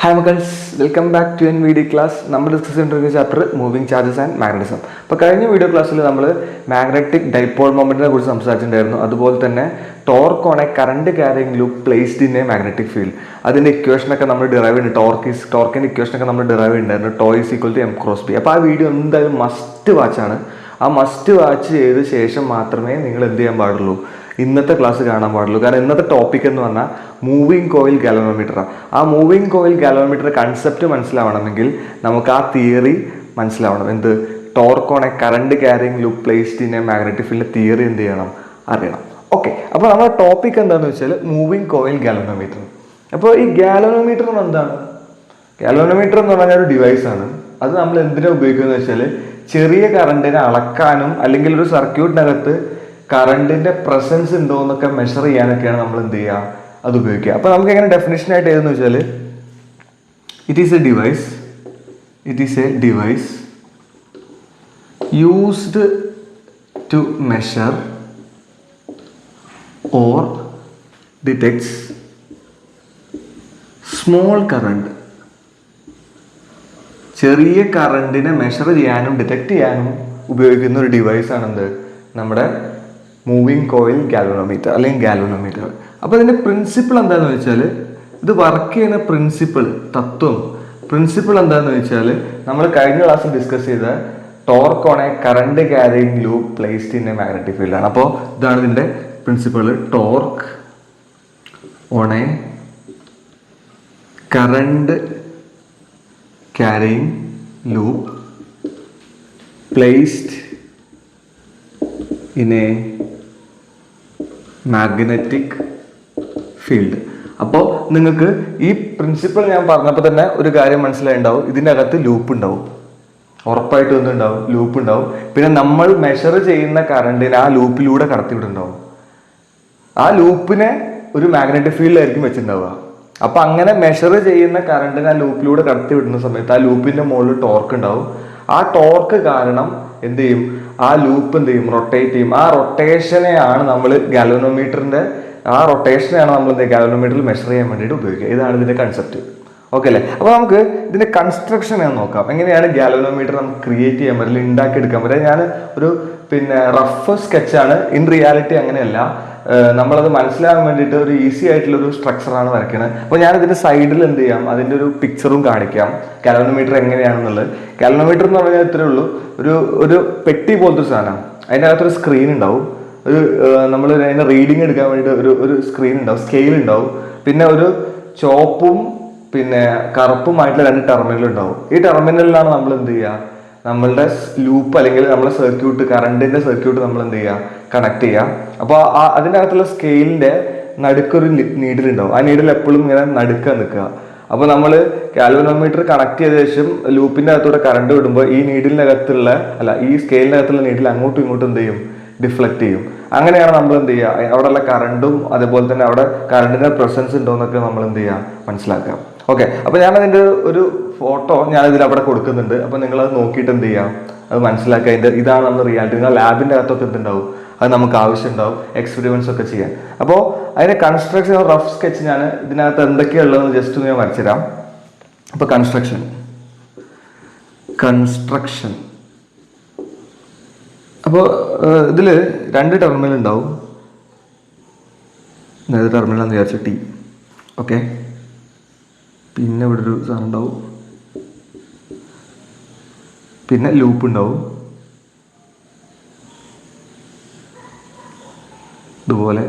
Hi മക്കൾസ്, welcome back to എൻ video class. നമ്മൾ ഡിസ്കസ് ചെയ്തിട്ടുള്ള chapter moving charges and magnetism. അപ്പോൾ കഴിഞ്ഞ വീഡിയോ ക്ലാസ്സിൽ നമ്മൾ മാഗ്നറ്റിക് ഡൈപോൾ മൊമെന്റിനെ കുറിച്ച് സംസാരിച്ചിട്ടുണ്ടായിരുന്നു. അതുപോലെ തന്നെ torque on a current carrying loop placed in a magnetic field. അതിൻ്റെ ഇക്വേഷനൊക്കെ നമ്മൾ ഡിറൈവ് ചെയ്യുന്നുണ്ട്. ടോർക്കിൻ്റെ ഇക്വേഷനൊക്കെ നമ്മൾ ഡിറൈവ് ചെയ്യുന്നുണ്ടായിരുന്നു. Tau is equal to M cross B. അപ്പോൾ ആ വീഡിയോ എന്തായാലും മസ്റ്റ് വാച്ചാണ്. ആ മസ്റ്റ് വാച്ച് ചെയ്ത ശേഷം മാത്രമേ നിങ്ങൾ എന്ത് ചെയ്യാൻ പാടുള്ളൂ, ഇന്നത്തെ ക്ലാസ് കാണാൻ പാടുള്ളൂ. കാരണം ഇന്നത്തെ ടോപ്പിക് എന്ന് പറഞ്ഞാൽ മൂവിങ് കോയിൽ ഗാലവനോമീറ്ററാണ്. ആ മൂവിങ് കോയിൽ ഗാലവനോമീറ്റർ കൺസെപ്റ്റ് മനസ്സിലാവണമെങ്കിൽ നമുക്ക് ആ തിയറി മനസ്സിലാവണം. എന്ത്? Torque on a current carrying loop placed in a magnetic field theory എന്ത് ചെയ്യണം, അറിയണം. ഓക്കെ, അപ്പോൾ നമ്മുടെ ടോപ്പിക് എന്താണെന്ന് വെച്ചാൽ മൂവിങ് കോയിൽ ഗാലവനോമീറ്റർ. അപ്പോൾ ഈ ഗാലവനോമീറ്റർ എന്താണ്? ഗാലവനോമീറ്റർ എന്ന് പറഞ്ഞാൽ ഒരു ഡിവൈസാണ്. അത് നമ്മൾ എന്തിനാണ് ഉപയോഗിക്കുന്നത് വെച്ചാൽ ചെറിയ കറണ്ടിനെ അളക്കാനും അല്ലെങ്കിൽ ഒരു സർക്യൂട്ടിനകത്ത് കറണ്ടിന്റെ പ്രസൻസ് ഉണ്ടോ എന്നൊക്കെ മെഷർ ചെയ്യാനൊക്കെയാണ് നമ്മൾ എന്ത് ചെയ്യുക, അത് ഉപയോഗിക്കുക. അപ്പോൾ നമുക്ക് എങ്ങനെ ഡെഫിനിഷൻ ആയിട്ട് ഏതെന്ന് വെച്ചാൽ it is a device used to measure or detects small current. ചെറിയ കറണ്ടിനെ മെഷർ ചെയ്യാനും ഡിറ്റക്ട് ചെയ്യാനും ഉപയോഗിക്കുന്ന ഒരു ഡിവൈസ് ആണെന്ത്, നമ്മുടെ മൂവിങ് കോയിൽ ഗാൽവനോമീറ്റർ അല്ലെങ്കിൽ ഗാൽവനോമീറ്റർ. അപ്പോൾ ഇതിൻ്റെ പ്രിൻസിപ്പിൾ എന്താണെന്ന് വെച്ചാൽ, ഇത് വർക്ക് ചെയ്യുന്ന പ്രിൻസിപ്പിൾ എന്താണെന്ന് വെച്ചാൽ നമ്മൾ കഴിഞ്ഞ ക്ലാസ്സിൽ ഡിസ്കസ് ചെയ്ത torque on a current carrying loop placed in a magnetic field ആണ്. അപ്പോൾ ഇതാണ് ഇതിൻ്റെ principle. Torque on a current carrying loop placed in a magnetic field. അപ്പോൾ നിങ്ങൾക്ക് ഈ പ്രിൻസിപ്പിൾ ഞാൻ പറഞ്ഞപ്പോൾ തന്നെ ഒരു കാര്യം മനസ്സിലായിട്ടുണ്ടാവും, ഇതിൻ്റെ അകത്ത് ലൂപ്പ് ഉണ്ടാവും, ഉറപ്പായിട്ടും ഒന്നുണ്ടാവും, ലൂപ്പ് ഉണ്ടാവും. പിന്നെ നമ്മൾ മെഷർ ചെയ്യുന്ന കറണ്ടിനെ ആ ലൂപ്പിലൂടെ കടത്തിവിടുണ്ടാവും. ആ ലൂപ്പിനെ ഒരു മാഗ്നറ്റിക് ഫീൽഡിലായിരിക്കും വെച്ചിട്ടുണ്ടാവുക. അപ്പൊ അങ്ങനെ മെഷർ ചെയ്യുന്ന കറണ്ടിനെ ആ ലൂപ്പിലൂടെ കടത്തി വിടുന്ന സമയത്ത് ആ ലൂപ്പിന്റെ മുകളിൽ ടോർക്ക് ഉണ്ടാവും. ആ ടോർക്ക് കാരണം എന്ത് ചെയ്യും, ആ ലൂപ്പ് എന്ത് ചെയ്യും, റൊട്ടേറ്റ് ചെയ്യും. ആ റൊട്ടേഷനെയാണ് നമ്മൾ ഗാൽവനോമീറ്ററിന്റെ ഗാൽവനോമീറ്ററിൽ മെഷർ ചെയ്യാൻ വേണ്ടിയിട്ട് ഉപയോഗിക്കുക. ഇതാണ് ഇതിന്റെ കൺസെപ്റ്റ്. ഓക്കെ അല്ലേ? അപ്പോൾ നമുക്ക് ഇതിന്റെ കൺസ്ട്രക്ഷൻ എന്ന് നോക്കാം. എങ്ങനെയാണ് ഗാൽവനോമീറ്റർ നമുക്ക് ക്രിയേറ്റ് ചെയ്യാൻ പറ്റില്ല, ഉണ്ടാക്കിയെടുക്കാൻ പറ്റില്ല. ഞാൻ ഒരു റഫ് സ്കെച്ചാണ്. ഇൻ റിയാലിറ്റി അങ്ങനെയല്ല. നമ്മളത് മനസ്സിലാകാൻ വേണ്ടിയിട്ട് ഒരു ഈസി ആയിട്ടുള്ളൊരു സ്ട്രക്ചറാണ് വരയ്ക്കുന്നത്. അപ്പോൾ ഞാൻ ഇതിന്റെ സൈഡിൽ എന്ത് ചെയ്യാം, അതിൻ്റെ ഒരു പിക്ചറും കാണിക്കാം, ഗാൽവനോമീറ്റർ എങ്ങനെയാണെന്നുള്ളത്. ഗാൽവനോമീറ്റർ എന്ന് പറഞ്ഞാൽ ഇത്രേ ഉള്ളൂ, ഒരു പെട്ടി പോലത്തെ ഒരു സാധനം. അതിൻ്റെ അകത്തൊരു സ്ക്രീൻ ഉണ്ടാവും. നമ്മൾ അതിൻ്റെ റീഡിങ് എടുക്കാൻ വേണ്ടിയിട്ട് ഒരു സ്ക്രീൻ ഉണ്ടാവും, സ്കെയിൽ ഉണ്ടാവും. പിന്നെ ഒരു ചോപ്പും പിന്നെ കറുപ്പുമായിട്ടുള്ള 2 ടെർമിനൽ ഉണ്ടാവും. ഈ ടെർമിനലിലാണ് നമ്മൾ എന്ത് ചെയ്യുക, നമ്മളുടെ ലൂപ്പ് അല്ലെങ്കിൽ നമ്മളെ സർക്യൂട്ട്, കറണ്ടിന്റെ സർക്യൂട്ട് നമ്മൾ എന്ത് ചെയ്യുക, കണക്ട് ചെയ്യുക. അപ്പോൾ അതിൻ്റെ അകത്തുള്ള സ്കെയിലിന്റെ നടുക്കൊരു നീഡിൽ ഉണ്ടാവും. ആ നീഡിൽ എപ്പോഴും ഇങ്ങനെ നടുക്കാൻ നിൽക്കുക. അപ്പോൾ നമ്മൾ ഗാൽവനോമീറ്റർ കണക്ട് ചെയ്ത ശേഷം ലൂപ്പിന്റെ അകത്തൂടെ കറണ്ട് വിടുമ്പോൾ ഈ ഈ സ്കെയിലിനകത്തുള്ള നീഡിൽ അങ്ങോട്ടും ഇങ്ങോട്ടും എന്ത് ചെയ്യും, ഡിഫ്ലക്ട് ചെയ്യും. അങ്ങനെയാണ് നമ്മൾ എന്ത് ചെയ്യുക, അവിടെയുള്ള കറണ്ടും അതുപോലെ തന്നെ അവിടെ കറണ്ടിന്റെ പ്രസൻസ് ഉണ്ടോ എന്നൊക്കെ നമ്മൾ എന്ത് ചെയ്യുക, മനസ്സിലാക്കാം. ഓക്കെ, അപ്പോൾ ഞാൻ അതിൻ്റെ ഒരു ഫോട്ടോ ഞാൻ ഇതിൽ അവിടെ കൊടുക്കുന്നുണ്ട്. അപ്പോൾ നിങ്ങളത് നോക്കിയിട്ട് എന്ത് ചെയ്യാം, അത് മനസ്സിലാക്കുക. ഇതാണ് നമ്മൾ റിയാലിറ്റി. നിങ്ങൾ ലാബിൻ്റെ അകത്തൊക്കെ എന്തുണ്ടാവും, അത് നമുക്ക് ആവശ്യമുണ്ടാവും എക്സ്പെരിമെന്റ്സ് ഒക്കെ ചെയ്യാൻ. അപ്പോൾ അതിന്റെ കൺസ്ട്രക്ഷൻ റഫ് സ്കെച്ച് ഞാൻ ഇതിനകത്ത് എന്തൊക്കെയുള്ളതെന്ന് ജസ്റ്റ് ഞാൻ വരച്ചുതരാം. അപ്പോൾ കൺസ്ട്രക്ഷൻ അപ്പോൾ ഇതിൽ 2 ടെർമിനൽ ഉണ്ടാവും. ടെർമിനലാന്ന് വിചാരിച്ചു ടി. ഓക്കെ, പിന്നെ ഇവിടെ ഒരു സാധനം ഉണ്ടാവും, പിന്നെ ലൂപ്പ് ഉണ്ടാവും. ഇതുപോലെ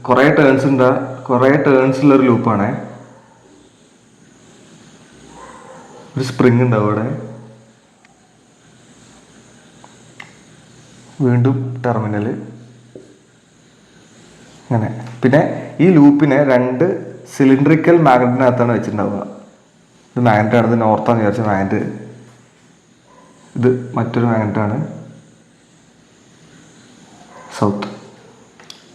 കുറേ ടേൺസുള്ളൊരു ലൂപ്പാണ്. ഒരു സ്പ്രിങ് ഉണ്ടാവും അവിടെ, വീണ്ടും ടെർമിനൽ, അങ്ങനെ. പിന്നെ ഈ ലൂപ്പിനെ 2 സിലിണ്ടറിക്കൽ മാഗ്നറ്റിനകത്താണ് വെച്ചിട്ടുണ്ടാവുക. ഇത് മാഗ്നറ്റാണ്, ഇത് നോർത്താന്ന് വിചാരിച്ച മാഗ്നറ്റ്, ഇത് മറ്റൊരു മാഗ്നറ്റാണ്, സൗത്ത്.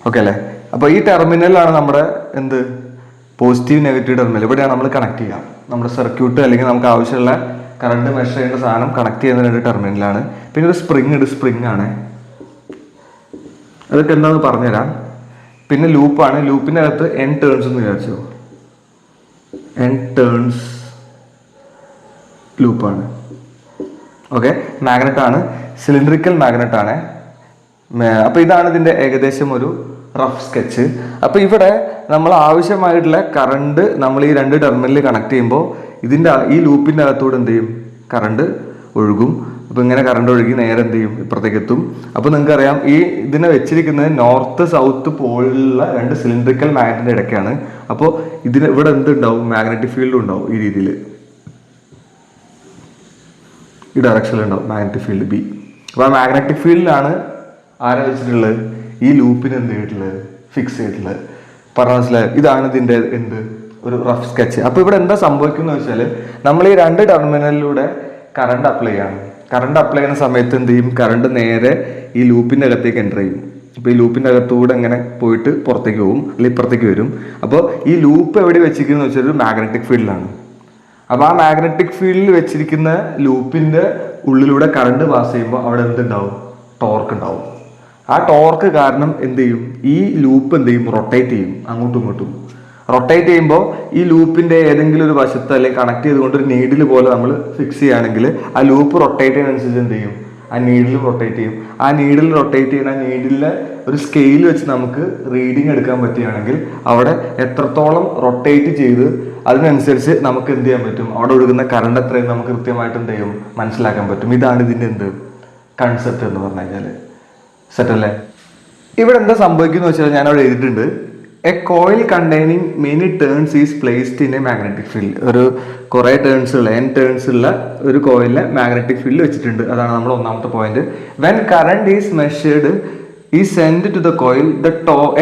ഓക്കെ അല്ലേ? അപ്പോൾ ഈ ടെർമിനലാണ് നമ്മുടെ പോസിറ്റീവ് നെഗറ്റീവ് ടെർമിനൽ. ഇവിടെയാണ് നമ്മൾ കണക്ട് ചെയ്യുക നമ്മുടെ സർക്യൂട്ട്, അല്ലെങ്കിൽ നമുക്ക് ആവശ്യമുള്ള കറണ്ട് മെഷർ ചെയ്യേണ്ട സാധനം കണക്ട് ചെയ്യുന്ന 2 ടെർമിനലാണ്. പിന്നെ ഒരു സ്പ്രിങ് ആണ്. അതൊക്കെ എന്താണെന്ന് പറഞ്ഞുതരാം. പിന്നെ ലൂപ്പാണ്, ലൂപ്പിൻ്റെ അകത്ത് n ടേൺസ് എന്ന് വിചാരിച്ചു, n ടേൺസ് ലൂപ്പാണ്. ഓക്കെ, മാഗ്നറ്റ് ആണ്, സിലിണ്ടറിക്കൽ മാഗ്നറ്റ് ആണ്. അപ്പോൾ ഇതാണ് ഇതിൻ്റെ ഏകദേശം ഒരു റഫ് സ്കെച്ച്. അപ്പോൾ ഇവിടെ നമ്മൾ ആവശ്യമായിട്ടുള്ള കറണ്ട് നമ്മൾ ഈ രണ്ട് ടെർമിനലിൽ കണക്ട് ചെയ്യുമ്പോൾ ഇതിൻ്റെ ഈ ലൂപ്പിൻ്റെ അകത്തൂടെ എന്ത് ചെയ്യും, കറണ്ട് ഒഴുകും. അപ്പോൾ ഇങ്ങനെ കറണ്ട് ഒഴുകി നേരെ എന്ത് ചെയ്യും, ഇപ്പുറത്തേക്ക് എത്തും. അപ്പോൾ നിങ്ങൾക്കറിയാം ഈ ഇതിനെ വെച്ചിരിക്കുന്നത് നോർത്ത് സൗത്ത് പോലുള്ള രണ്ട് സിലിണ്ടറിക്കൽ മാഗ്നറ്റിൻ്റെ ഇടയ്ക്കാണ്. അപ്പോൾ ഇതിന് ഇവിടെ എന്തുണ്ടാവും, മാഗ്നറ്റിക് ഫീൽഡ് ഉണ്ടാവും ഈ രീതിയിൽ, ഈ ഡയറക്ഷനിൽ ഉണ്ടാവും മാഗ്നറ്റിക് ഫീൽഡ് ബി. അപ്പോൾ ആ മാഗ്നറ്റിക് ഫീൽഡിലാണ് ആരാ വെച്ചിട്ടുള്ളത്, ഈ ലൂപ്പിന് എന്ത് ചെയ്തിട്ടുള്ളത്, ഫിക്സ് ചെയ്തിട്ടുള്ളത്. പറഞ്ഞ മനസ്സിലായി? ഇതാണ് ഇതിൻ്റെ എന്ത് ഒരു റഫ് സ്കെച്ച്. അപ്പോൾ ഇവിടെ എന്താ സംഭവിക്കുന്നത് വെച്ചാൽ നമ്മൾ ഈ രണ്ട് ടെർമിനലിലൂടെ കറണ്ട് അപ്ലൈ ചെയ്യണം. കറണ്ട് അപ്ലൈ ചെയ്യുന്ന സമയത്ത് എന്ത് ചെയ്യും, കറണ്ട് നേരെ ഈ ലൂപ്പിൻ്റെ അകത്തേക്ക് എൻ്റർ ചെയ്യും. അപ്പോൾ ഈ ലൂപ്പിൻ്റെ അകത്തൂടെ ഇങ്ങനെ പോയിട്ട് പുറത്തേക്ക് പോകും, അല്ലെങ്കിൽ ഇപ്പുറത്തേക്ക് വരും. അപ്പോൾ ഈ ലൂപ്പ് എവിടെ വെച്ചിരിക്കുന്നത് വെച്ചാൽ ഒരു മാഗ്നറ്റിക് ഫീൽഡിലാണ്. അപ്പോൾ ആ മാഗ്നറ്റിക് ഫീൽഡിൽ വെച്ചിരിക്കുന്ന ലൂപ്പിൻ്റെ ഉള്ളിലൂടെ കറണ്ട് പാസ് ചെയ്യുമ്പോൾ അവിടെ എന്തുണ്ടാവും, ടോർക്ക് ഉണ്ടാവും. ആ ടോർക്ക് കാരണം എന്ത് ചെയ്യും, ഈ ലൂപ്പ് എന്ത് ചെയ്യും, റൊട്ടേറ്റ് ചെയ്യും അങ്ങോട്ടും ഇങ്ങോട്ടും. റൊട്ടേറ്റ് ചെയ്യുമ്പോൾ ഈ ലൂപ്പിൻ്റെ ഏതെങ്കിലും ഒരു വശത്ത് അല്ലെങ്കിൽ കണക്ട് ചെയ്തുകൊണ്ട് ഒരു നീഡിൽ പോലെ നമ്മൾ ഫിക്സ് ചെയ്യുകയാണെങ്കിൽ ആ ലൂപ്പ് റൊട്ടേറ്റ് ചെയ്യുന്നതനുസരിച്ച് എന്ത് ചെയ്യും, ആ നീഡിൽ റൊട്ടേറ്റ് ചെയ്യും. ആ നീഡിൽ റൊട്ടേറ്റ് ചെയ്യുന്ന നീഡിലെ ഒരു സ്കെയിൽ വെച്ച് നമുക്ക് റീഡിങ് എടുക്കാൻ പറ്റുകയാണെങ്കിൽ അവിടെ എത്രത്തോളം റൊട്ടേറ്റ് ചെയ്ത് അതിനനുസരിച്ച് നമുക്ക് എന്ത് ചെയ്യാൻ പറ്റും, അവിടെ ഒഴുകുന്ന കറണ്ട് എത്രയും നമുക്ക് കൃത്യമായിട്ട് എന്ത് ചെയ്യും, മനസ്സിലാക്കാൻ പറ്റും. ഇതാണ് ഇതിൻ്റെ എന്ത് കൺസെപ്റ്റ് എന്ന് പറഞ്ഞു കഴിഞ്ഞാൽ. സെറ്റ് അല്ലേ? ഇവിടെ എന്താ സംഭവിക്കുന്നത് വെച്ചാൽ ഞാൻ അവിടെ എഴുതിയിട്ടുണ്ട്, A coil containing many turns is placed in a magnetic field. ഒരു കുറേ ടേൺസ് ഉള്ള n ടേൺസ് ഉള്ള ഒരു കോയിലിനെ മാഗ്നറ്റിക് ഫീൽഡ് വെച്ചിട്ടുണ്ട്. അതാണ് നമ്മുടെ ഒന്നാമത്തെ point. When current is measured ഈ send to the coil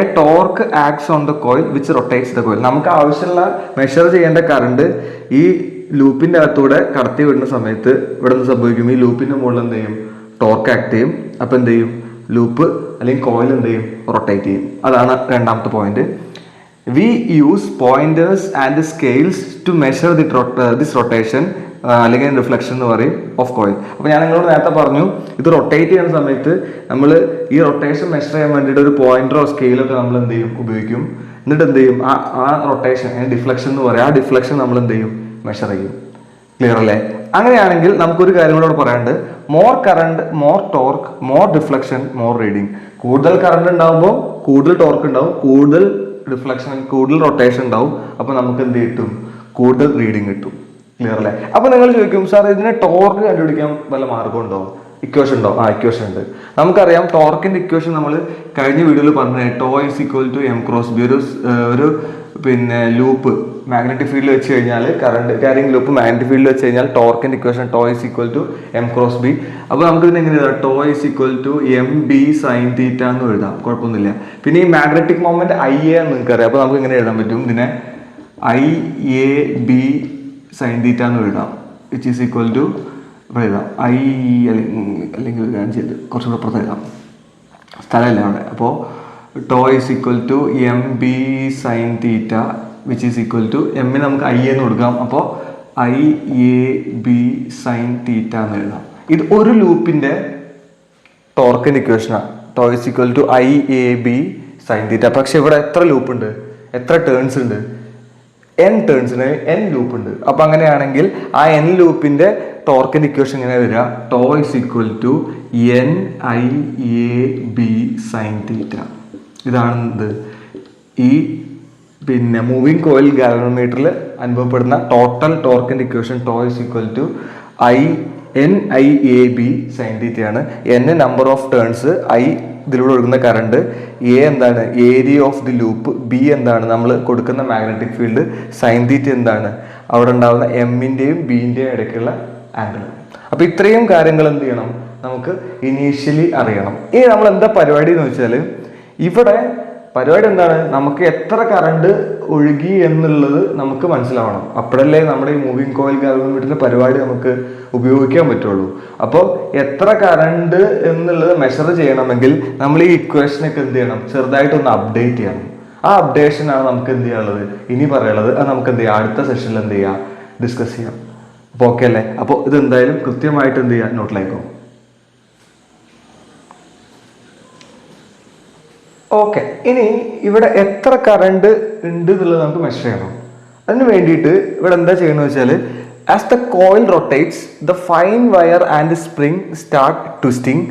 a torque acts on the coil which rotates the coil. നമുക്ക് ആവശ്യമുള്ള മെഷർ ചെയ്യേണ്ട കറണ്ട് ഈ ലൂപ്പിന്റെ അകത്തൂടെ കടത്തി വിടുന്ന സമയത്ത് ഇവിടെ നിന്ന് സംഭവിക്കും, ഈ ലൂപ്പിന്റെ മുകളിൽ എന്ത് ചെയ്യും, ടോർക്ക് ആക്ട് ചെയ്യും. അപ്പൊ എന്ത് ചെയ്യും, ലൂപ്പ് അല്ലെങ്കിൽ കോയിൽ എന്ത് ചെയ്യും, റൊട്ടേറ്റ് ചെയ്യും. അതാണ് രണ്ടാമത്തെ point. We use pointers and scales to measure this rotation അല്ലെങ്കിൽ റിഫ്ലക്ഷൻ എന്ന് പറയും ഓഫ് കോയിൽ. അപ്പോൾ ഞാൻ നിങ്ങളോട് നേരത്തെ പറഞ്ഞു, ഇത് റൊട്ടേറ്റ് ചെയ്യുന്ന സമയത്ത് നമ്മൾ ഈ റൊട്ടേഷൻ മെഷർ ചെയ്യാൻ വേണ്ടിയിട്ട് ഒരു പോയിന്ററോ സ്കെയിലൊക്കെ നമ്മൾ എന്ത് ചെയ്യും, ഉപയോഗിക്കും. എന്നിട്ട് എന്ത് ചെയ്യും, ആ റൊട്ടേഷൻ ഡിഫ്ലക്ഷൻ എന്ന് പറയും, ആ ഡിഫ്ലക്ഷൻ നമ്മൾ എന്ത് ചെയ്യും, മെഷർ ചെയ്യും. ക്ലിയർ അല്ലേ? അങ്ങനെയാണെങ്കിൽ നമുക്കൊരു കാര്യം കൂടെ പറയാണ്ട്, more current more torque more deflection more reading. കൂടുതൽ കറണ്ട് ഉണ്ടാകുമ്പോൾ കൂടുതൽ ടോർക്ക് ഉണ്ടാവും, കൂടുതൽ ഡിഫ്ലക്ഷൻ കൂടുതൽ റൊട്ടേഷൻ ഉണ്ടാവും. അപ്പോൾ നമുക്ക് എന്ത് കിട്ടും, കൂടുതൽ റീഡിങ് കിട്ടും. ക്ലിയർ അല്ലേ? അപ്പോൾ നിങ്ങൾ ചോദിക്കും, സാർ ഇതിന് ടോർക്ക് കണ്ടുപിടിക്കാൻ വല്ല മാർഗമുണ്ടോ, ഇക്വേഷൻ ഉണ്ടോ? ഇക്വേഷൻ ഉണ്ട്. നമുക്കറിയാം ടോർക്കിന്റെ ഇക്വേഷൻ നമ്മൾ കഴിഞ്ഞ വീഡിയോയിൽ പറഞ്ഞത് tau is equal to M cross B. ഒരു പിന്നെ ലൂപ്പ് മാഗ്നറ്റിക് ഫീൽഡിൽ വെച്ച് കഴിഞ്ഞാൽ കറണ്ട് ക്യാരിങ് ലൂപ്പ് മാഗ്നറ്റിക് ഫീൽഡിൽ വെച്ച് കഴിഞ്ഞാൽ ടോർക്കിന്റെ equation tau is equal to M cross B. അപ്പോൾ നമുക്ക് ഇതിന് എങ്ങനെ എഴുതാം, tau is equal to M B sine theta എന്ന് എഴുതാം, കുഴപ്പമൊന്നുമില്ല. പിന്നെ ഈ മാഗ്നറ്റിക് മൊമെന്റ് ഐ എ എന്ന് നിങ്ങൾക്കറിയാം. അപ്പോൾ നമുക്ക് എങ്ങനെ എഴുതാൻ പറ്റും, ഇതിനെ I A B sine theta എന്ന് എഴുതാം, വിച്ച് ഈസ് ഈക്വൽ ടു ഇവിടെ എഴുതാം ഐ അല്ലെങ്കിൽ ഞാൻ ചെയ്ത് കുറച്ചുകൂടെ പുറത്ത് എഴുതാം, സ്ഥലമല്ല അവിടെ. അപ്പോൾ tau is equal to M B sine theta which is equal to എമ്മിന് നമുക്ക് ഐ എന്ന് കൊടുക്കാം. അപ്പോൾ I A B sine theta എന്ന് എഴുതാം. ഇത് ഒരു ലൂപ്പിന്റെ ടോർക്കിന്റെ ഇക്വേഷനാണ്. Tau is equal to I A B sine theta. പക്ഷെ ഇവിടെ എത്ര ലൂപ്പ് ഉണ്ട്, എത്ര ടേൺസ് ഉണ്ട്, n ടേൺസിന് n ലൂപ്പ് ഉണ്ട്. അപ്പൊ അങ്ങനെയാണെങ്കിൽ ആ n ലൂപ്പിന്റെ ടോർക്കിന്റെ ഇക്വേഷൻ എങ്ങനെ വരിക, tau is equal to N I A B sine theta. ഇതാണ് ഈ പിന്നെ മൂവിങ് കോയിൽ ഗാലവനോമീറ്ററിൽ അനുഭവപ്പെടുന്ന ടോട്ടൽ ടോർക്കിന്റെ equation. Tau is equal to N I A B sine തീറ്റയാണ്. n number of turns, I ഇതിലൂടെ ഒഴുകുന്ന കറണ്ട്, എ എന്താണ് area of the loop, B എന്താണ് നമ്മൾ കൊടുക്കുന്ന മാഗ്നറ്റിക് ഫീൽഡ്, സൈൻ തീറ്റ എന്താണ് അവിടെ ഉണ്ടാകുന്ന എമ്മിൻ്റെയും ബിൻ്റെയും ഇടയ്ക്കുള്ള ആംഗിൾ. അപ്പോൾ ഇത്രയും കാര്യങ്ങൾ എന്ത് ചെയ്യണം, നമുക്ക് ഇനീഷ്യലി അറിയണം. ഇനി നമ്മൾ എന്താ പരിപാടി എന്ന് വെച്ചാൽ, ഇവിടെ പരിപാടി എന്താണ്, നമുക്ക് എത്ര കറണ്ട് ഒഴുകി എന്നുള്ളത് നമുക്ക് മനസ്സിലാവണം. അപ്പോഴല്ലേ നമ്മുടെ ഈ മൂവിങ് കോയിൽ ഗാലവനോമീറ്ററിന്റെ പരിപാടി നമുക്ക് ഉപയോഗിക്കാൻ പറ്റുള്ളൂ. അപ്പോൾ എത്ര കറണ്ട് എന്നുള്ളത് മെഷർ ചെയ്യണമെങ്കിൽ നമ്മൾ ഈ ഇക്വേഷനൊക്കെ എന്ത് ചെയ്യണം, ചെറുതായിട്ടൊന്ന് അപ്ഡേറ്റ് ചെയ്യണം. ആ അപ്ഡേഷനാണ് നമുക്ക് എന്ത് ചെയ്യാനുള്ളത്, ഇനി പറയാനുള്ളത്. അത് നമുക്ക് എന്ത് ചെയ്യാം, അടുത്ത സെഷനിൽ എന്ത് ചെയ്യാം, ഡിസ്കസ് ചെയ്യാം. അപ്പോൾ ഓക്കെ അല്ലേ? അപ്പോൾ ഇത് എന്തായാലും കൃത്യമായിട്ട് എന്ത് ചെയ്യാം, നോട്ടിലേക്കോ. ഓക്കെ, ഇനി ഇവിടെ എത്ര കറണ്ട് ഉണ്ട് എന്നുള്ളത് നമുക്ക് മെഷർ ചെയ്യണം. അതിന് വേണ്ടിയിട്ട് ഇവിടെ എന്താ ചെയ്യണമെന്ന് വെച്ചാൽ, as the coil rotates the fine wire and spring start twisting,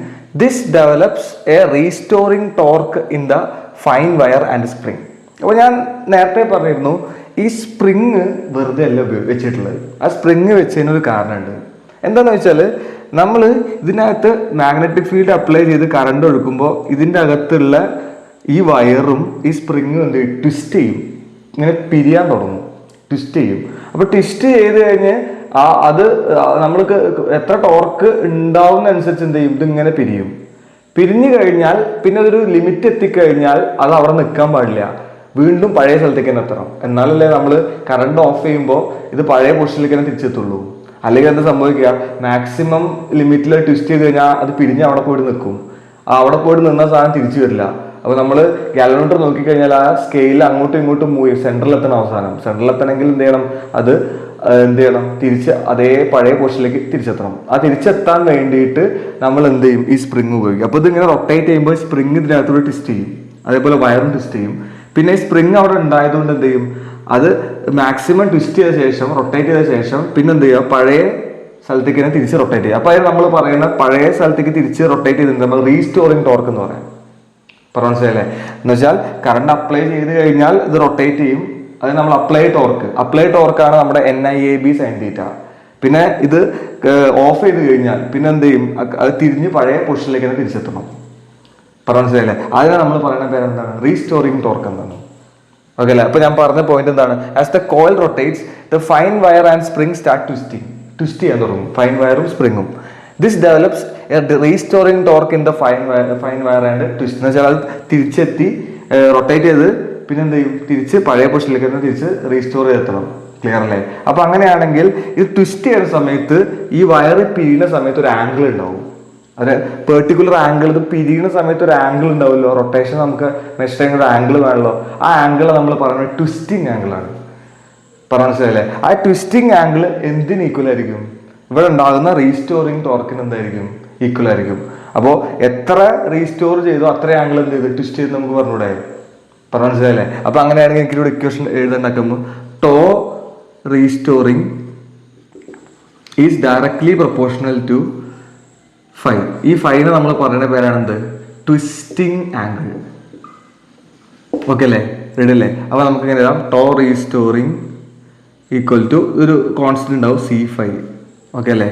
this develops A restoring torque in the fine wire and spring. അപ്പോൾ ഞാൻ നേരത്തെ പറഞ്ഞിരുന്നു, ഈ സ്പ്രിങ് വെറുതെ അല്ല വെച്ചിട്ടുള്ളത്. ആ സ്പ്രിങ് വെച്ചതിനൊരു കാരണമുണ്ട്. എന്താണെന്ന് വെച്ചാൽ, നമ്മൾ ഇതിനകത്ത് മാഗ്നറ്റിക് ഫീൽഡ് അപ്ലൈ ചെയ്ത് കറണ്ട് ഒഴുക്കുമ്പോൾ ഇതിൻ്റെ അകത്തുള്ള ഈ വയറും ഈ സ്പ്രിങ്ങും എന്ത് ട്വിസ്റ്റ് ചെയ്യും, ഇങ്ങനെ പിരിയാൻ തുടങ്ങും, ട്വിസ്റ്റ് ചെയ്യും. അപ്പോൾ ട്വിസ്റ്റ് ചെയ്ത് കഴിഞ്ഞ് അത് നമ്മൾക്ക് എത്ര ടോർക്ക് ഉണ്ടാവുന്നതനുസരിച്ച് എന്ത് ചെയ്യും, ഇതിങ്ങനെ പിരിയും. പിരിഞ്ഞു കഴിഞ്ഞാൽ പിന്നെ അതൊരു ലിമിറ്റ് എത്തിക്കഴിഞ്ഞാൽ അത് അവിടെ നിൽക്കാൻ പാടില്ല, വീണ്ടും പഴയ സ്ഥലത്തേക്ക് തന്നെ എത്തണം. എന്നാലല്ലേ നമ്മൾ കറണ്ട് ഓഫ് ചെയ്യുമ്പോൾ ഇത് പഴയ പൊസിഷനിലേക്ക് തന്നെ തിരിച്ചെത്തുള്ളൂ. അല്ലെങ്കിൽ എന്താ സംഭവിക്കുക, മാക്സിമം ലിമിറ്റിൽ ട്വിസ്റ്റ് ചെയ്ത് കഴിഞ്ഞാൽ അത് പിരിഞ്ഞ് അവിടെ പോയിട്ട് നിൽക്കും. അവിടെ പോയിട്ട് നിന്ന സാധനം തിരിച്ചു വരില്ല. അപ്പോൾ നമ്മൾ ഗാലനോമീറ്റർ നോക്കിക്കഴിഞ്ഞാൽ ആ സ്കെയിൽ അങ്ങോട്ടും ഇങ്ങോട്ടും മൂവ് ചെയ്യും, സെൻട്രലെത്തണം. അവസാനം സെൻട്രലെത്തണമെങ്കിൽ എന്ത് ചെയ്യണം, അത് എന്ത് ചെയ്യണം, തിരിച്ച് അതേ പഴയ പൊസിഷനിലേക്ക് തിരിച്ചെത്തണം. ആ തിരിച്ചെത്താൻ വേണ്ടിയിട്ട് നമ്മൾ എന്ത് ചെയ്യും, ഈ സ്പ്രിങ് ഉപയോഗിക്കും. അപ്പോൾ ഇതിങ്ങനെ റൊട്ടേറ്റ് ചെയ്യുമ്പോൾ സ്പ്രിങ് ഇതിനകത്തൂടെ ട്വിസ്റ്റ് ചെയ്യും, അതേപോലെ വയറും ട്വിസ്റ്റ് ചെയ്യും. പിന്നെ ഈ സ്പ്രിങ് അവിടെ ഉണ്ടായതുകൊണ്ട് എന്ത് ചെയ്യും, അത് മാക്സിമം ട്വിസ്റ്റ് ചെയ്ത ശേഷം റൊട്ടേറ്റ് ചെയ്ത ശേഷം പിന്നെ എന്ത് ചെയ്യുക, പഴയ സ്ഥലത്തേക്ക് തന്നെ തിരിച്ച് റൊട്ടേറ്റ് ചെയ്യുക. അപ്പോൾ അത് നമ്മൾ പറയുന്ന പഴയ സ്ഥലത്തേക്ക് തിരിച്ച് റൊട്ടേറ്റ് ചെയ്തിട്ട് നമ്മൾ റീസ്റ്റോറിങ് ടോർക്ക് എന്ന് പറയാം. മനസ്സിലല്ലേ? എന്ന് വെച്ചാൽ കറണ്ട് അപ്ലൈ ചെയ്ത് കഴിഞ്ഞാൽ ഇത് റൊട്ടേറ്റ് ചെയ്യും, അത് നമ്മൾ അപ്ലൈ ടോർക്കാണ് നമ്മുടെ NIAB sin θ. പിന്നെ ഇത് ഓഫ് ചെയ്ത് കഴിഞ്ഞാൽ പിന്നെ എന്ത് ചെയ്യും, അത് തിരിഞ്ഞ് പഴയ പൊസിഷനിലേക്ക് തന്നെ തിരിച്ചെത്തണം. മനസ്സിലല്ലേ? അതിനെ നമ്മൾ പറയുന്ന പേരെന്താണ്, റീസ്റ്റോറിംഗ് ടോർക്ക് എന്നാണ്. ഓക്കെ അല്ലേ? അപ്പൊ ഞാൻ പറഞ്ഞ പോയിന്റ് എന്താണ്, as the coil rotates the fine wire and spring start twist ചെയ്യാൻ തുടങ്ങും, ഫൈൻ വയറും സ്പ്രിങ്ങും. This develops restoring torque in the fine wire and twist. എന്ന് വെച്ചാൽ അത് തിരിച്ചെത്തി റൊട്ടേറ്റ് ചെയ്ത് പിന്നെ എന്ത് ചെയ്യും, തിരിച്ച് പഴയ പൊസിഷനിലേക്ക് തന്നെ തിരിച്ച് റീസ്റ്റോർ ചെയ്തെത്തണം. ക്ലിയർ അല്ലേ? അപ്പൊ അങ്ങനെയാണെങ്കിൽ ഇത് ട്വിസ്റ്റ് ചെയ്യുന്ന സമയത്ത് ഈ വയർ പിരിയുന്ന സമയത്ത് ഒരു ആംഗിൾ ഉണ്ടാവും, ഒരു പെർട്ടിക്കുലർ ആംഗിൾ. ഇത് പിരിയുന്ന സമയത്ത് ഒരു ആംഗിൾ ഉണ്ടാവുമല്ലോ, റൊട്ടേഷൻ നമുക്ക് മെഷർ ചെയ്യുന്ന ഒരു ആംഗിൾ വേണമല്ലോ. ആ ആംഗിൾ നമ്മൾ പറയുന്നത് ട്വിസ്റ്റിംഗ് ആംഗിൾ ആണ്. മനസ്സിലല്ലേ? ആ ട്വിസ്റ്റിംഗ് ആംഗിൾ എന്തിന് ഈക്വൽ ആയിരിക്കും, ഇവിടെ ഉണ്ടാകുന്ന റീസ്റ്റോറിംഗ് ടോർക്കിന് എന്തായിരിക്കും, ഈക്വൽ ആയിരിക്കും. അപ്പോൾ എത്ര റീസ്റ്റോർ ചെയ്തോ അത്ര ആംഗിൾ എന്ത് ചെയ്ത് ട്വിസ്റ്റ് ചെയ്ത് നമുക്ക് പറഞ്ഞൂടെ? മനസ്സിലല്ലേ? അപ്പൊ അങ്ങനെയാണെങ്കിൽ എനിക്കിവിടെ ഇക്വേഷൻ എഴുതാണ്ടാക്കുമ്പോൾ tau restoring is directly proportional to phi. ഈ ഫൈനെ നമ്മൾ പറയുന്ന പേരാണ് എന്ത്, ട്വിസ്റ്റിംഗ് ആംഗിൾ. ഓക്കെ അല്ലേ? റെഡി അല്ലേ? അപ്പൊ നമുക്ക് ഇങ്ങനെ എഴുതാം, ടോ റീസ്റ്റോറിംഗ് ഈക്വൽ ടു ഒരു കോൺസ്റ്റന്റ് ഉണ്ടാവും C5. ഓക്കെ അല്ലേ?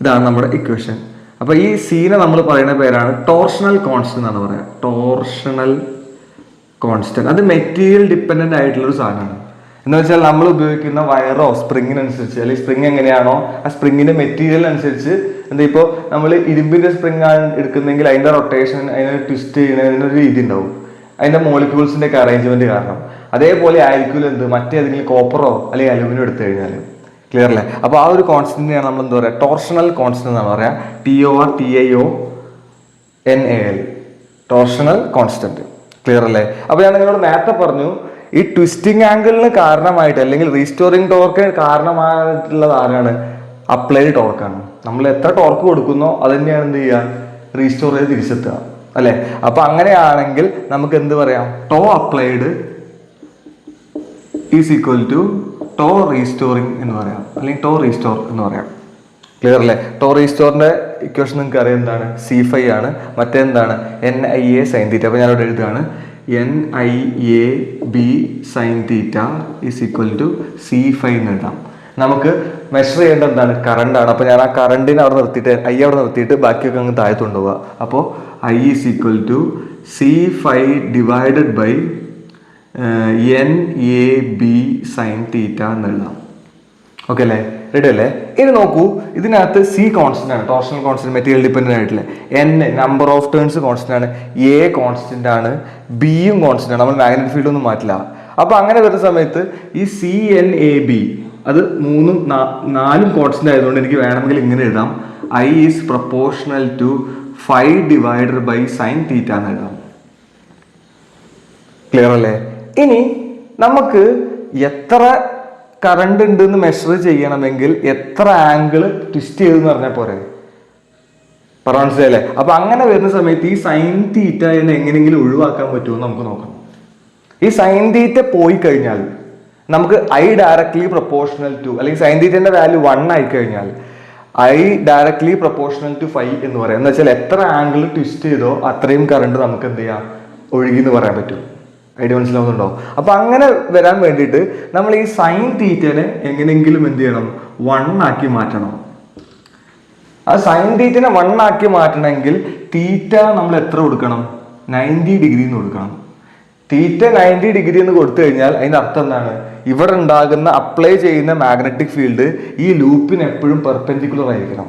ഇതാണ് നമ്മുടെ ഇക്വേഷൻ. അപ്പൊ ഈ സീനെ നമ്മൾ പറയുന്ന പേരാണ് ടോർഷണൽ കോൺസ്റ്റന്റ് എന്നാണ് പറയാം. ടോർഷണൽ കോൺസ്റ്റന്റ് അത് മെറ്റീരിയൽ ഡിപ്പെൻഡന്റ് ആയിട്ടുള്ള ഒരു സാധനമാണ്. എന്ന് വെച്ചാൽ നമ്മൾ ഉപയോഗിക്കുന്ന വയറോ സ്പ്രിങ്ങിനനുസരിച്ച്, അല്ലെങ്കിൽ സ്പ്രിങ് എങ്ങനെയാണോ ആ സ്പ്രിങ്ങിന്റെ മെറ്റീരിയൽ അനുസരിച്ച് എന്താ, ഇപ്പോൾ നമ്മൾ ഇരുമ്പിന്റെ സ്പ്രിങ് ആണ് എടുക്കുന്നെങ്കിൽ അതിന്റെ റൊട്ടേഷൻ, അതിനെ ട്വിസ്റ്റ് ചെയ്യുന്നതിനൊരു രീതി ഉണ്ടാവും, അതിന്റെ മോളിക്യൂൾസിന്റെ ഒക്കെ അറേഞ്ച്മെന്റ് കാരണം. അതേപോലെ ആയിരിക്കും എന്ത് മറ്റേതെങ്കിലും കോപ്പറോ അല്ലെങ്കിൽ അലുമിനിയം എടുത്തു കഴിഞ്ഞാൽ. ക്ലിയർ അല്ലേ? അപ്പോൾ ആ ഒരു കോൺസ്റ്റന്റിനെയാണ് നമ്മൾ എന്താ പറയുക, ടോർഷണൽ കോൺസ്റ്റന്റ് എന്നാണ് പറയാ. TORTIONAL, torsional constant. ക്ലിയർ അല്ലേ? അപ്പോൾ ഞാൻ നിങ്ങളോട് നേരത്തെ പറഞ്ഞു, ഈ ട്വിസ്റ്റിംഗ് ആംഗിളിന് കാരണമായിട്ട് അല്ലെങ്കിൽ റീസ്റ്റോറിംഗ് ടോർക്ക് കാരണമായിട്ടുള്ളത് ആരാണ്, അപ്ലൈഡ് ടോർക്കാണ്. നമ്മൾ എത്ര ടോർക്ക് കൊടുക്കുന്നോ അത് തന്നെയാണ് എന്ത് ചെയ്യുക, റീസ്റ്റോർ ചെയ്ത് തിരിച്ചെത്തുക അല്ലെ? അപ്പൊ അങ്ങനെയാണെങ്കിൽ നമുക്ക് എന്ത് പറയാം, tau applied is equal to tau restoring എന്ന് പറയാം, അല്ലെങ്കിൽ ടോ റീസ്റ്റോർ എന്ന് പറയാം. ക്ലിയർ അല്ലേ? ടോ റീസ്റ്റോറിന്റെ ഇക്വേഷൻ നിങ്ങൾക്ക് അറിയാം, എന്താണ്, C5 ആണ്. മറ്റെന്താണ്, NIA sin θ. അപ്പൊ ഞാനിവിടെ എഴുതാണ് NIAB sin θ is equal to C5 എന്ന് എഴുതാം. നമുക്ക് മെഷർ ചെയ്യേണ്ട എന്താണ്, കറണ്ട് ആണ്. അപ്പൊ ഞാൻ ആ കറണ്ടിനെ അവിടെ നിർത്തിയിട്ട് അവിടെ നിർത്തിയിട്ട് ബാക്കിയൊക്കെ അങ്ങ് താഴത്ത് കൊണ്ടുപോവുക. അപ്പോൾ I is equal to C5 divided by NAB sin θ എന്ന് എഴുതാം. ഓക്കെ അല്ലേ? റെഡി അല്ലേ? ഇനി നോക്കൂ, ഇതിനകത്ത് C കോൺസ്റ്റന്റ് ആണ്, ടോർഷണൽ കോൺസ്റ്റന്റ്, മെറ്റീരിയൽ ഡിപ്പെൻഡന്റ് ആയിട്ടുള്ള. N number of turns constant ആണ്, A കോൺസ്റ്റന്റ് ആണ്, B യും കോൺസ്റ്റന്റ് ആണ്. നമ്മൾ മാഗ്നറ്റിക് ഫീൽഡ് ഒന്നും മാറ്റില്ല. അപ്പൊ അങ്ങനെ വരുന്ന സമയത്ത് ഈ CNAB അത് 3ഉം 4ഉം കോൺസ്റ്റന്റ് ആയതുകൊണ്ട് എനിക്ക് വേണമെങ്കിൽ ഇങ്ങനെ എഴുതാം, I is proportional to 5 divided by sin θ എന്ന് എഴുതാം. ക്ലിയർ അല്ലേ? ഇനി നമുക്ക് എത്ര കറണ്ട് ഉണ്ടെന്ന് മെഷർ ചെയ്യണമെങ്കിൽ എത്ര ആംഗിൾ ട്വിസ്റ്റ് ചെയ്തെന്ന് പറഞ്ഞാൽ പോരെ? പറഞ്ഞ മനസ്സിലായില്ലേ? അപ്പൊ അങ്ങനെ വരുന്ന സമയത്ത് ഈ സൈൻ തീറ്റ എങ്ങനെയെങ്കിലും ഒഴിവാക്കാൻ പറ്റുമോ എന്ന് നമുക്ക് നോക്കണം. ഈ സൈൻ തീറ്റ പോയി കഴിഞ്ഞാൽ നമുക്ക് ഐ ഡയറക്ട്ലി പ്രൊപ്പോർഷണൽ ടു, അല്ലെങ്കിൽ സൈൻ തീറ്റന്റെ വാല്യൂ 1 ആയി കഴിഞ്ഞാൽ I directly proportional to phi എന്ന് പറയാം. എന്ന് വെച്ചാൽ എത്ര ആംഗിൾ ട്വിസ്റ്റ് ചെയ്തോ അത്രയും കറണ്ട് നമുക്ക് എന്ത് ചെയ്യാം, ഒഴുകി എന്ന് പറയാൻ പറ്റും. ഐഡിയ മനസ്സിലാവുന്നുണ്ടോ? അപ്പൊ അങ്ങനെ വരാൻ വേണ്ടിയിട്ട് നമ്മൾ ഈ സൈൻ തീറ്റനെ എങ്ങനെയെങ്കിലും എന്ത് ചെയ്യണം, 1 ആക്കി മാറ്റണം. ആ സൈൻ തീറ്റനെ 1 ആക്കി മാറ്റണമെങ്കിൽ തീറ്റ നമ്മൾ എത്ര കൊടുക്കണം, 90 ഡിഗ്രി എന്ന് കൊടുക്കണം. തീറ്റ 90 ഡിഗ്രി എന്ന് കൊടുത്തു കഴിഞ്ഞാൽ അതിന്റെ അർത്ഥം എന്താണ്, ഇവിടെ ഉണ്ടാകുന്ന അപ്ലൈ ചെയ്യുന്ന മാഗ്നറ്റിക് ഫീൽഡ് ഈ ലൂപ്പിന് എപ്പോഴും പെർപെൻഡിക്കുലർ ആയിരിക്കണം.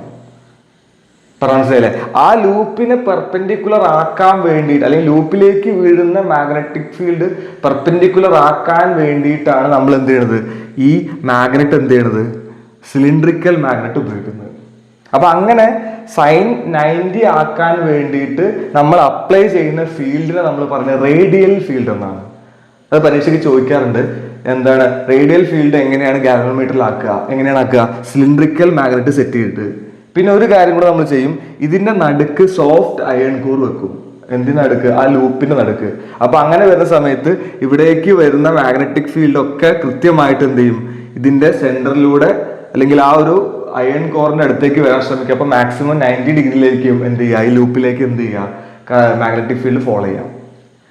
മനസ്സിലായില്ലേ? ആ ലൂപ്പിനെ പെർപെൻഡിക്കുലർ ആക്കാൻ വേണ്ടിയിട്ട്, അല്ലെങ്കിൽ ലൂപ്പിലേക്ക് വീഴുന്ന മാഗ്നറ്റിക് ഫീൽഡ് പെർപെൻഡിക്കുലർ ആക്കാൻ വേണ്ടിയിട്ടാണ് നമ്മൾ എന്ത് ചെയ്യണത്, ഈ മാഗ്നറ്റ് എന്ത് ചെയ്യണത്, സിലിണ്ടറിക്കൽ മാഗ്നറ്റ് ഉപയോഗിക്കുന്നത്. അപ്പൊ അങ്ങനെ സൈൻ 90 ആക്കാൻ വേണ്ടിയിട്ട് നമ്മൾ അപ്ലൈ ചെയ്യുന്ന ഫീൽഡിനെ നമ്മൾ പറഞ്ഞ റേഡിയൽ ഫീൽഡ് എന്നാണ്. അത് പരീക്ഷയ്ക്ക് ചോദിക്കാറുണ്ട്. എന്താണ് റേഡിയൽ ഫീൽഡ്, എങ്ങനെയാണ് ഗാൽവനോമീറ്ററിൽ ആക്കുക, എങ്ങനെയാണ് ആക്കുക, സിലിണ്ടറിക്കൽ മാഗ്നറ്റ് സെറ്റ് ചെയ്തിട്ട്. പിന്നെ ഒരു കാര്യം കൂടെ നമ്മൾ ചെയ്യും, ഇതിന്റെ നടുക്ക് സോഫ്റ്റ് അയൺ കോർ വെക്കും. എന്തിനടുക്ക്, ആ ലൂപ്പിന്റെ നടുക്ക്. അപ്പൊ അങ്ങനെ വരുന്ന സമയത്ത് ഇവിടേക്ക് വരുന്ന മാഗ്നറ്റിക് ഫീൽഡ് ഒക്കെ കൃത്യമായിട്ട് എന്ത് ചെയ്യും, ഇതിന്റെ സെന്ററിലൂടെ അല്ലെങ്കിൽ ആ ഒരു അയൺ കോറിന്റെ അടുത്തേക്ക് വരാൻ ശ്രമിക്കുക. അപ്പൊ മാക്സിമം 90 ഡിഗ്രിയിലേക്കും എന്ത് ചെയ്യുക, ഈ ലൂപ്പിലേക്ക് എന്ത് ചെയ്യുക, മാഗ്നറ്റിക് ഫീൽഡ് ഫോളോ ചെയ്യാം.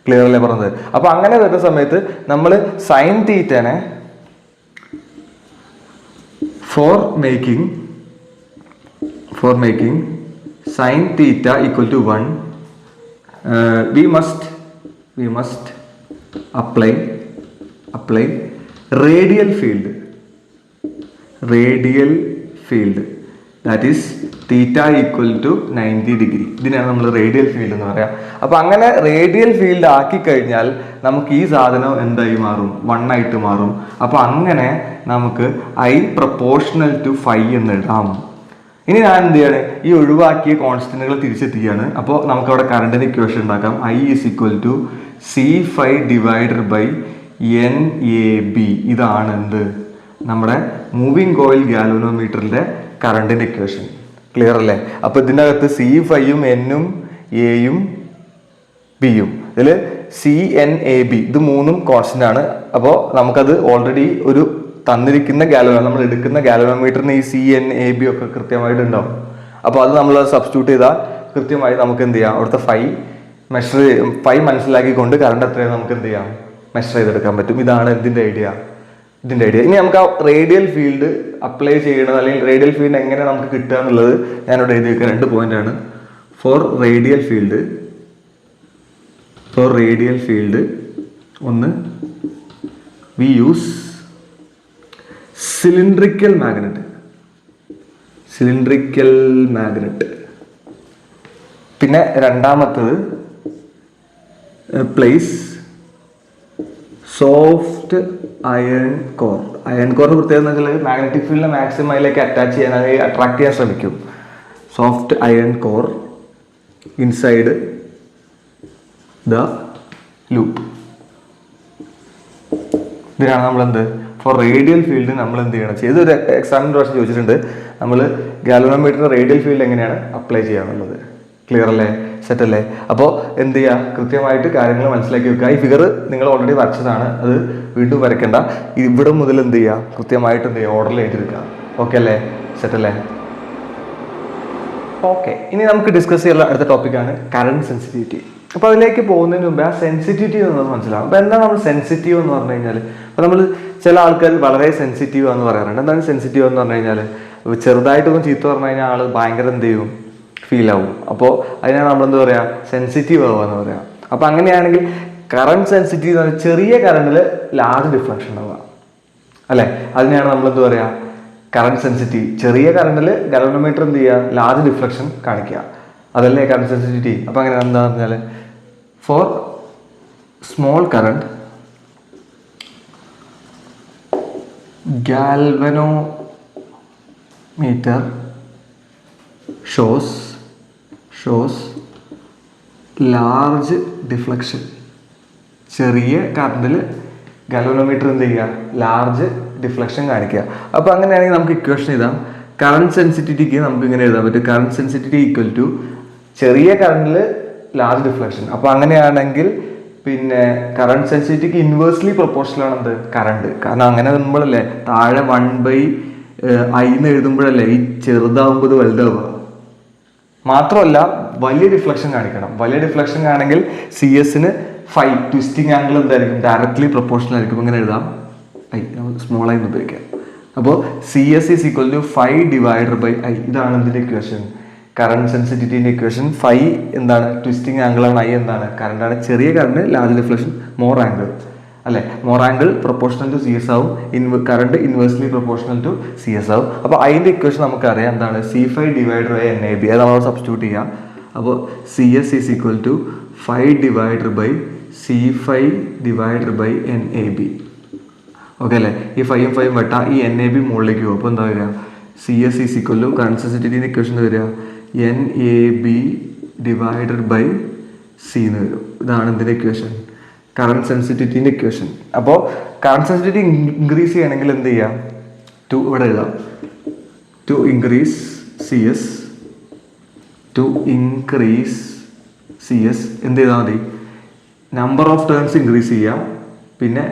ക്ലിയർ അല്ലേ പറഞ്ഞത്? അപ്പൊ അങ്ങനെ വരുന്ന സമയത്ത് നമ്മൾ സൈൻ തീറ്റനെ for making sine theta equal to 1 we must apply radial field that is theta equal to 90 degree. ഇതിനാണ് നമ്മൾ റേഡിയൽ ഫീൽഡ് എന്ന് പറയാം. അപ്പൊ അങ്ങനെ റേഡിയൽ ഫീൽഡ് ആക്കി കഴിഞ്ഞാൽ നമുക്ക് ഈ സാധനം എന്തായി മാറും, 1 ആയിട്ട് മാറും. അപ്പൊ അങ്ങനെ നമുക്ക് ഐ പ്രൊപ്പോർഷണൽ ടു ഫൈ എന്ന് ഇടാം. ഇനി ഞാൻ എന്ത് ചെയ്യാണ്, ഈ ഒഴിവാക്കിയ കോൺസ്റ്റന്റുകൾ തിരിച്ചെത്തിക്കുകയാണ്. അപ്പോൾ നമുക്ക് അവിടെ കറണ്ടിന്റെ ഇക്വേഷൻ ഉണ്ടാക്കാം. I is equal to C5 divided by NAB. ഇതാണ് എന്ത്, നമ്മുടെ മൂവിങ് കോയിൽ ഗാൽവനോമീറ്ററിന്റെ കറണ്ടിന്റെ ഇക്വേഷൻ. ക്ലിയർ അല്ലേ? അപ്പൊ ഇതിൻ്റെ അകത്ത് C5ഉം Nഉം Aയും Bയും, ഇതിൽ CNAB ഇത് 3ഉം കോൺസ്റ്റന്റ് ആണ്. അപ്പോൾ നമുക്കത് ഓൾറെഡി ഒരു തന്നിരിക്കുന്ന നമ്മൾ എടുക്കുന്ന ഗാൽവനോമീറ്ററിന് ഈ CNAB ഒക്കെ കൃത്യമായിട്ട് ഉണ്ടാവും. അപ്പോൾ അത് നമ്മൾ സബ്സ്റ്റിറ്റ്യൂട്ട് ചെയ്താൽ കൃത്യമായി നമുക്ക് എന്ത് ചെയ്യാം, അവിടുത്തെ ഫൈ മനസ്സിലാക്കിക്കൊണ്ട് കറണ്ട് എത്രയാണ് നമുക്ക് എന്ത് ചെയ്യാം, മെഷർ ചെയ്തെടുക്കാൻ പറ്റും. ഇതാണ് ഇതിന്റെ ഐഡിയ. ഇനി നമുക്ക് ആ റേഡിയൽ ഫീൽഡ് അപ്ലൈ ചെയ്യണത്, അല്ലെങ്കിൽ റേഡിയൽ ഫീൽഡ് എങ്ങനെ നമുക്ക് കിട്ടുക എന്നുള്ളത് ഞാനിവിടെ എഴുതി വെക്കുക. 2 പോയിന്റ് ആണ്. ഫോർ റേഡിയൽ ഫീൽഡ് ഒന്ന്, വി യൂസ് സിലിണ്ടറിക്കൽ മാഗ്നറ്റ്. പിന്നെ രണ്ടാമത്തത് പ്ലേസ് സോഫ്റ്റ് അയൺ കോർ. കോറിന് പ്രത്യേകത എന്ന് വെച്ചാൽ മാഗ്നറ്റിക് ഫീൽഡിനെ മാക്സിമം അതിലേക്ക് അറ്റാച്ച് ചെയ്യാൻ, അല്ലെങ്കിൽ അട്രാക്ട് ചെയ്യാൻ ശ്രമിക്കും. Soft iron core inside the loop. ഇതിനാണ് നമ്മൾ എന്ത്, ഫോർ റേഡിയൽ ഫീൽഡ് നമ്മൾ എന്ത് ചെയ്യണം, ചെയ്തൊരു എക്സാമിന് പ്രാവശ്യം ചോദിച്ചിട്ടുണ്ട്, നമ്മൾ ഗാൽവനോമീറ്ററിന്റെ റേഡിയൽ ഫീൽഡ് എങ്ങനെയാണ് അപ്ലൈ ചെയ്യാന്നുള്ളത്. ക്ലിയർ അല്ലേ? സെറ്റ് അല്ലേ? അപ്പോൾ എന്ത് ചെയ്യുക, കൃത്യമായിട്ട് കാര്യങ്ങൾ മനസ്സിലാക്കി വെക്കുക. ഈ ഫിഗർ നിങ്ങൾ ഓൾറെഡി വരച്ചതാണ്, അത് വീണ്ടും വരയ്ക്കേണ്ട. ഇവിടെ മുതൽ എന്ത് ചെയ്യുക, കൃത്യമായിട്ട് എന്ത് ചെയ്യുക, ഓർഡറിൽ എഴുതിയെടുക്കുക. ഓക്കെ അല്ലേ? സെറ്റ് അല്ലേ? ഓക്കെ, ഇനി നമുക്ക് ഡിസ്കസ് ചെയ്യാനുള്ള അടുത്ത ടോപ്പിക്കാണ് കറണ്ട് സെൻസിറ്റിവിറ്റി. അപ്പോൾ അതിലേക്ക് പോകുന്നതിന് മുമ്പ് ആ സെൻസിറ്റിവിറ്റി എന്നത് മനസ്സിലാവും. അപ്പോൾ എന്താണ് നമ്മൾ സെൻസിറ്റീവ് എന്ന് പറഞ്ഞു കഴിഞ്ഞാൽ, അപ്പോൾ നമ്മൾ ചില ആൾക്കാർ വളരെ സെൻസിറ്റീവ് എന്ന് പറയാറുണ്ട്. എന്താണ് സെൻസിറ്റീവ് എന്ന് പറഞ്ഞു കഴിഞ്ഞാൽ, ചെറുതായിട്ടൊന്നും ചീത്ത പറഞ്ഞു കഴിഞ്ഞാൽ ആൾ ഭയങ്കര എന്ത് ചെയ്യും, ഫീൽ ആവും. അപ്പോൾ അതിനാണ് നമ്മളെന്താ പറയുക, സെൻസിറ്റീവ് ആവുക എന്ന് പറയാം. അപ്പോൾ അങ്ങനെയാണെങ്കിൽ കറണ്ട് സെൻസിറ്റീവ് എന്ന് പറഞ്ഞാൽ ചെറിയ കറണ്ടിൽ ലാർജ് ഡിഫ്ലക്ഷൻ ഉണ്ടാവുക അല്ലേ, അതിനെയാണ് നമ്മളെന്താ പറയുക, കറണ്ട് സെൻസിറ്റീവ്. ചെറിയ കറണ്ടിൽ ഗാൽവനോമീറ്റർ എന്ത് ചെയ്യുക, ലാർജ് ഡിഫ്ലക്ഷൻ കാണിക്കുക, അതല്ലേ കറണ്ട് സെൻസിറ്റിവിറ്റി. അപ്പോൾ അങ്ങനെ എന്താണെന്ന് പറഞ്ഞാൽ, four small current galvanometer shows large deflection. ചെറിയ കറണ്ടിൽ ഗാൽവനോമീറ്റർ എന്ത് ചെയ്യുക, ലാർജ് ഡിഫ്ലക്ഷൻ കാണിക്കുക. അപ്പോൾ അങ്ങനെയാണെങ്കിൽ നമുക്ക് ഇക്വേഷൻ എഴുതാം. കറണ്ട് സെൻസിറ്റിവിറ്റിക്ക് നമുക്ക് ഇങ്ങനെ എഴുതാൻ പറ്റും. കറണ്ട് സെൻസിറ്റിവിറ്റി ഈക്വൽ ടു ചെറിയ കറണ്ടിൽ ലാർജ് ഡിഫ്ലക്ഷൻ. അപ്പൊ അങ്ങനെയാണെങ്കിൽ പിന്നെ കറണ്ട് സെൻസിറ്റിവിറ്റിക്ക് ഇൻവേഴ്സ്ലി പ്രൊപ്പോർഷണൽ ആണ് എന്ത് കറണ്ട്. കാരണം അങ്ങനെ വരുമ്പോഴല്ലേ താഴെ 1/I എന്ന് എഴുതുമ്പോഴല്ലേ ഈ ചെറുതാവുമ്പോൾ ഇത് വലുതാവുക. മാത്രമല്ല വലിയ ഡിഫ്ലക്ഷൻ കാണിക്കണം. വലിയ ഡിഫ്ലക്ഷൻ ആണെങ്കിൽ CS-ന് ഫൈ ട്വിസ്റ്റിംഗ് ആംഗിൾ എന്തായിരിക്കും ഡയറക്ട്ലി പ്രൊപ്പോർഷണൽ ആയിരിക്കും. ഇങ്ങനെ എഴുതാം, സ്മോൾ ആയി ഉപയോഗിക്കാം. അപ്പോൾ CS is equal to 5/I. ഇതാണ് ഇതിന്റെ ഇക്വേഷൻ, കറണ്ട് സെൻസിറ്റിവിറ്റിന്റെ ഇക്വേഷൻ. ഫൈ എന്താണ് ട്വിസ്റ്റിംഗ് ആംഗിൾ ആണ്, I എന്താണ് കറണ്ട് ആണ്. ചെറിയ current large deflection more angle അല്ലെ, more angle proportional to CS ആവും, current inversely proportional to CS ആവും. അപ്പോൾ അതിന്റെ ഇക്വേഷൻ നമുക്കറിയാം എന്താണ് C5/NAB. അത് നമ്മൾ സബ്സ്റ്റിറ്റ്യൂട്ട് ചെയ്യാം. അപ്പോൾ CS is equal to 5/C5/NAB. Okay അല്ലേ, ഈ 5 വെട്ട ഈ NAB മുകളിലേക്ക് പോകും. അപ്പോൾ എന്താ വരിക, CS is equal to current സെൻസിറ്റിവിറ്റിന്റെ ഇക്വേഷൻ വരിക NAB/C എന്ന് വരും. ഇതാണ് ഇതിന്റെ ഇക്വേഷൻ, കറണ്ട് സെൻസിറ്റിവിറ്റിന്റെ ഇക്വേഷൻ. അപ്പോൾ കറണ്ട് സെൻസിറ്റിവിറ്റി ഇൻക്രീസ് ചെയ്യണമെങ്കിൽ എന്ത് ചെയ്യാം, ഇവിടെ എഴുതാം ടു ഇൻക്രീസ് CS എന്ത് ചെയ്താൽ മതി, നമ്പർ ഓഫ് ടേൺസ് ഇൻക്രീസ് ചെയ്യാം, പിന്നെ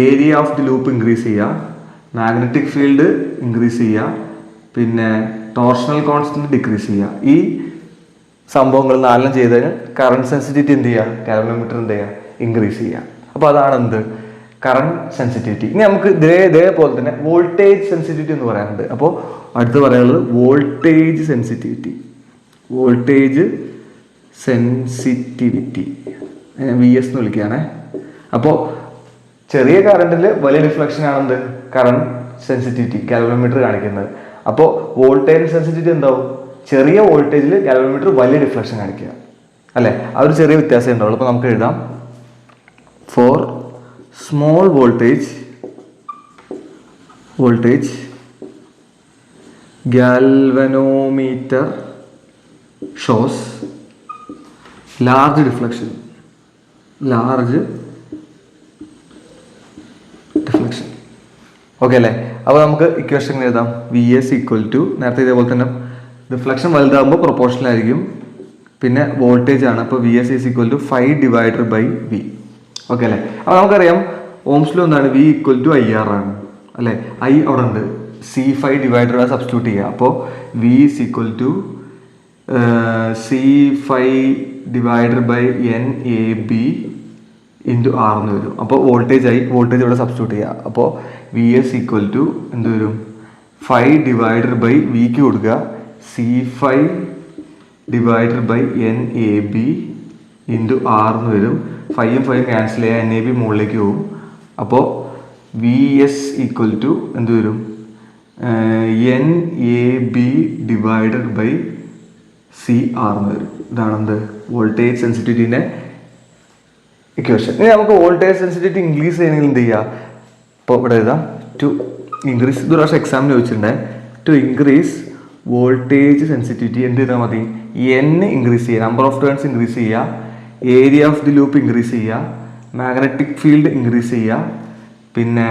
area of the loop increase ചെയ്യാം, മാഗ്നറ്റിക് ഫീൽഡ് ഇൻക്രീസ് ചെയ്യുക, പിന്നെ ടോർഷണൽ കോൺസ്റ്റന്റ് ഡിക്രീസ് ചെയ്യുക. ഈ സംഭവങ്ങൾ 4 ചെയ്ത് കഴിഞ്ഞാൽ കറണ്ട് സെൻസിറ്റിവിറ്റി എന്ത് ചെയ്യുക, കാൽവനോമീറ്റർ എന്ത് ചെയ്യുക, ഇൻക്രീസ് ചെയ്യുക. അപ്പോൾ അതാണ് എന്ത് കറണ്ട് സെൻസിറ്റിവിറ്റി. ഇനി നമുക്ക് ഇതേപോലെ തന്നെ വോൾട്ടേജ് സെൻസിറ്റിവിറ്റി എന്ന് പറയാനുണ്ട്. അപ്പോൾ അടുത്ത് പറയാനുള്ളത് വോൾട്ടേജ് സെൻസിറ്റിവിറ്റി. VS എന്ന് വിളിക്കുകയാണേ. അപ്പോൾ ചെറിയ കറണ്ടിൽ വലിയ ഡിഫ്ലക്ഷൻ ആണെന്ത് കറണ്ട് സെൻസിറ്റിവിറ്റി കാൽവനോമീറ്റർ കാണിക്കുന്നത്. അപ്പോൾ വോൾട്ടേജ് സെൻസിറ്റിവിറ്റി എന്താവും, ചെറിയ വോൾട്ടേജിൽ കാൽവനോമീറ്റർ വലിയ ഡിഫ്ലക്ഷൻ കാണിക്കുക അല്ലേ. ആ ഒരു ചെറിയ വ്യത്യാസം ഉണ്ടാവുള്ളൂ. അപ്പോൾ നമുക്ക് എഴുതാം four small voltage galvanometer shows large deflection. Okay അല്ലേ. അപ്പോൾ നമുക്ക് ഇക്വേഷൻ എഴുതാം VS ഈക്വൽ ടു നേരത്തെ ഇതേപോലെ തന്നെ റിഫ്ലക്ഷൻ വലുതാകുമ്പോൾ പ്രൊപ്പോർഷണൽ ആയിരിക്കും, പിന്നെ വോൾട്ടേജ് ആണ്. അപ്പോൾ VS is equal to 5/V. Okay അല്ലേ. അപ്പോൾ നമുക്കറിയാം ഓംസ് ലോ എന്താണ്, V ഈക്വൽ ടു IR ആണ് അല്ലേ. I അവിടെ ഉണ്ട്, C5 സബ്സ്റ്റിറ്റ്യൂട്ട് ചെയ്യുക. അപ്പോൾ V is equal to C5/NAB into R എന്ന് വരും. അപ്പോൾ വോൾട്ടേജ് ഇവിടെ സബ്സ്റ്റിറ്റ്യൂട്ട് ചെയ്യുക. അപ്പോൾ VS ഈക്വൽ ടു എന്ത് വരും, 5/Vക്ക് കൊടുക്കുക, C5/NAB ഇൻറ്റു R എന്ന് വരും. 5 ക്യാൻസൽ ചെയ്യുക, NAB മുകളിലേക്ക് പോകും. അപ്പോൾ VS ഈക്വൽ ടു എന്ത് വരും, NAB/CR എന്ന് വരും. ഇതാണ് എന്ത് വോൾട്ടേജ് സെൻസിറ്റിവിറ്റിന്റെ ഇക്വേഷൻ. ഇനി നമുക്ക് വോൾട്ടേജ് സെൻസിറ്റിവിറ്റി ഇൻക്രീസ് ചെയ്യണമെങ്കിൽ എന്ത് ചെയ്യുക, ഇപ്പോൾ ഇവിടെ എഴുതാം ടു ഇൻക്രീസ്, ഇത് പ്രാവശ്യം എക്സാമിന് ചോദിച്ചിട്ടുണ്ടേ, ടു ഇൻക്രീസ് വോൾട്ടേജ് സെൻസിറ്റിവിറ്റി എന്ത് ചെയ്താൽ മതി, N ഇൻക്രീസ് ചെയ്യുക, നമ്പർ ഓഫ് ടേൺസ് ഇൻക്രീസ് ചെയ്യുക, area of the loop increase ചെയ്യുക, മാഗ്നറ്റിക് ഫീൽഡ് ഇൻക്രീസ് ചെയ്യുക, പിന്നെ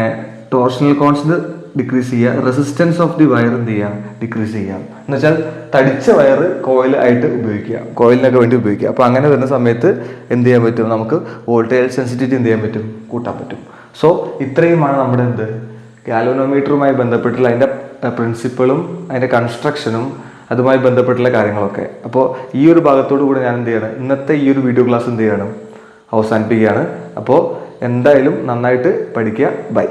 ടോർഷണൽ കോൺസ്റ്റന്റ് ഡിക്രീസ് ചെയ്യുക, റെസിസ്റ്റൻസ് ഓഫ് ദി വയർ എന്ത് ചെയ്യുക, ഡിക്രീസ് ചെയ്യുക. എന്ന് വെച്ചാൽ തടിച്ച വയർ കോയിൽ ആയിട്ട് ഉപയോഗിക്കുക, കോയിലിനൊക്കെ വേണ്ടി ഉപയോഗിക്കുക. അപ്പോൾ അങ്ങനെ വരുന്ന സമയത്ത് എന്ത് ചെയ്യാൻ പറ്റും, നമുക്ക് വോൾട്ടേജ് സെൻസിറ്റിവിറ്റി എന്ത് ചെയ്യാൻ പറ്റും, കൂട്ടാൻ പറ്റും. സോ ഇത്രയുമാണ് നമ്മുടെ എന്ത് ഗാൽവനോമീറ്ററുമായി ബന്ധപ്പെട്ടുള്ള അതിൻ്റെ പ്രിൻസിപ്പിളും അതിൻ്റെ കൺസ്ട്രക്ഷനും അതുമായി ബന്ധപ്പെട്ടുള്ള കാര്യങ്ങളൊക്കെ. അപ്പോൾ ഈ ഒരു ഭാഗത്തോടു കൂടി ഞാൻ എന്ത് ചെയ്യണം, ഇന്നത്തെ ഈ ഒരു വീഡിയോ ക്ലാസ് എന്ത് ചെയ്യണം, അവസാനിപ്പിക്കുകയാണ്. അപ്പോൾ എന്തായാലും നന്നായിട്ട് പഠിക്കുക. ബൈ.